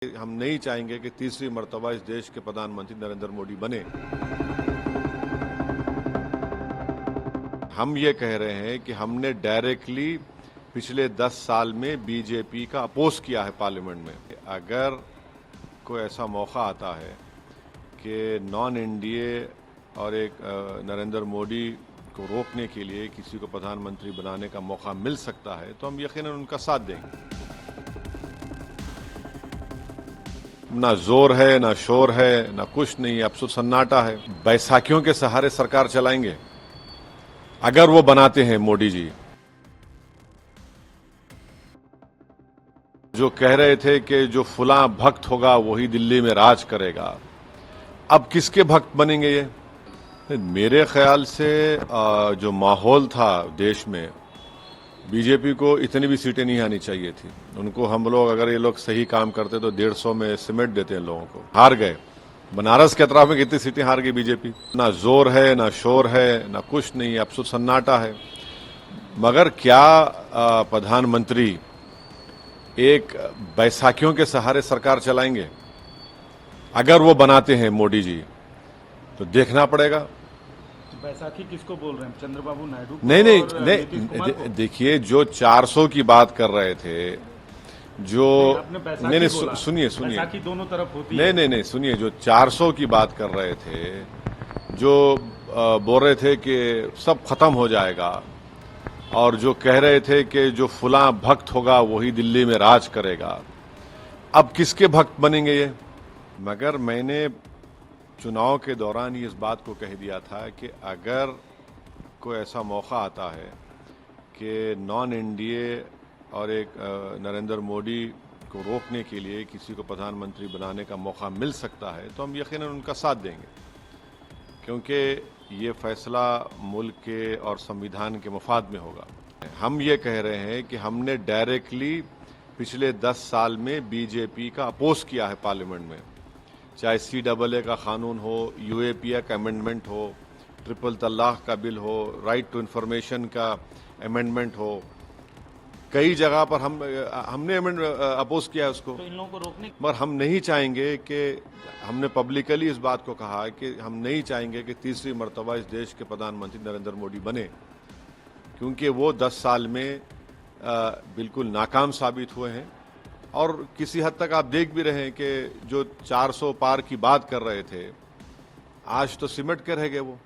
हम नहीं चाहेंगे कि तीसरी मर्तबा इस देश के प्रधानमंत्री नरेंद्र मोदी बने। हम ये कह रहे हैं कि हमने डायरेक्टली पिछले 10 साल में बीजेपी का अपोज किया है पार्लियामेंट में। अगर कोई ऐसा मौका आता है कि नॉन एनडीए और एक नरेंद्र मोदी को रोकने के लिए किसी को प्रधानमंत्री बनाने का मौका मिल सकता है तो हम यकीनन उनका साथ देंगे। ना जोर है, ना शोर है, ना कुछ नहीं, अब तो सन्नाटा है। बैसाखियों के सहारे सरकार चलाएंगे अगर वो बनाते हैं मोदी जी। जो कह रहे थे कि जो फुला भक्त होगा वही दिल्ली में राज करेगा, अब किसके भक्त बनेंगे ये? मेरे ख्याल से जो माहौल था देश में, बीजेपी को इतनी भी सीटें नहीं आनी चाहिए थी। उनको हम लोग, अगर ये लोग सही काम करते तो 150 में सिमेट देते हैं लोगों को। हार गए। बनारस के अतराफ में कितनी सीटें हार गई बीजेपी। ना जोर है, ना शोर है, ना कुछ नहीं, अब तो सन्नाटा है। मगर क्या प्रधानमंत्री एक बैसाखियों के सहारे सरकार चलाएंगे? अगर वो बनाते हैं मोदी जी तो देखना पड़ेगा। बैसाखी किसको बोल रहे हैं? चंद्रबाबू नायडू को? नहीं, देखिए, जो 400 की बात कर रहे थे, जो नहीं, सुनिए बैसाखी दोनों तरफ होती है। नहीं, सुनिए, जो 400 की बात कर रहे थे, जो बोल रहे थे कि सब खत्म हो जाएगा, और जो कह रहे थे कि जो फुला भक्त होगा वही दिल्ली में राज करेगा, अब किसके भक्त बनेंगे ये? मगर मैंने चुनाव के दौरान ही इस बात को कह दिया था कि अगर कोई ऐसा मौका आता है कि नॉन एनडीए और एक नरेंद्र मोदी को रोकने के लिए किसी को प्रधानमंत्री बनाने का मौका मिल सकता है तो हम यकीनन उनका साथ देंगे, क्योंकि ये फैसला मुल्क के और संविधान के मफाद में होगा। हम ये कह रहे हैं कि हमने डायरेक्टली पिछले 10 साल में बीजेपी का अपोज किया है पार्लियामेंट में, चाहे CAA का कानून हो, UAPA का अमेंडमेंट हो, ट्रिपल तलाक का बिल हो, राइट टू इंफॉर्मेशन का अमेंडमेंट हो, कई जगह पर हमने अपोज किया है उसको। तो इन लोगों को रोकने, मगर हम नहीं चाहेंगे कि, हमने पब्लिकली इस बात को कहा है कि हम नहीं चाहेंगे कि तीसरी मर्तबा इस देश के प्रधानमंत्री नरेंद्र मोदी बने, क्योंकि वो 10 साल में बिल्कुल नाकाम साबित हुए हैं। और किसी हद तक आप देख भी रहे हैं कि जो 400 पार की बात कर रहे थे, आज तो सिमट के रह गए वो।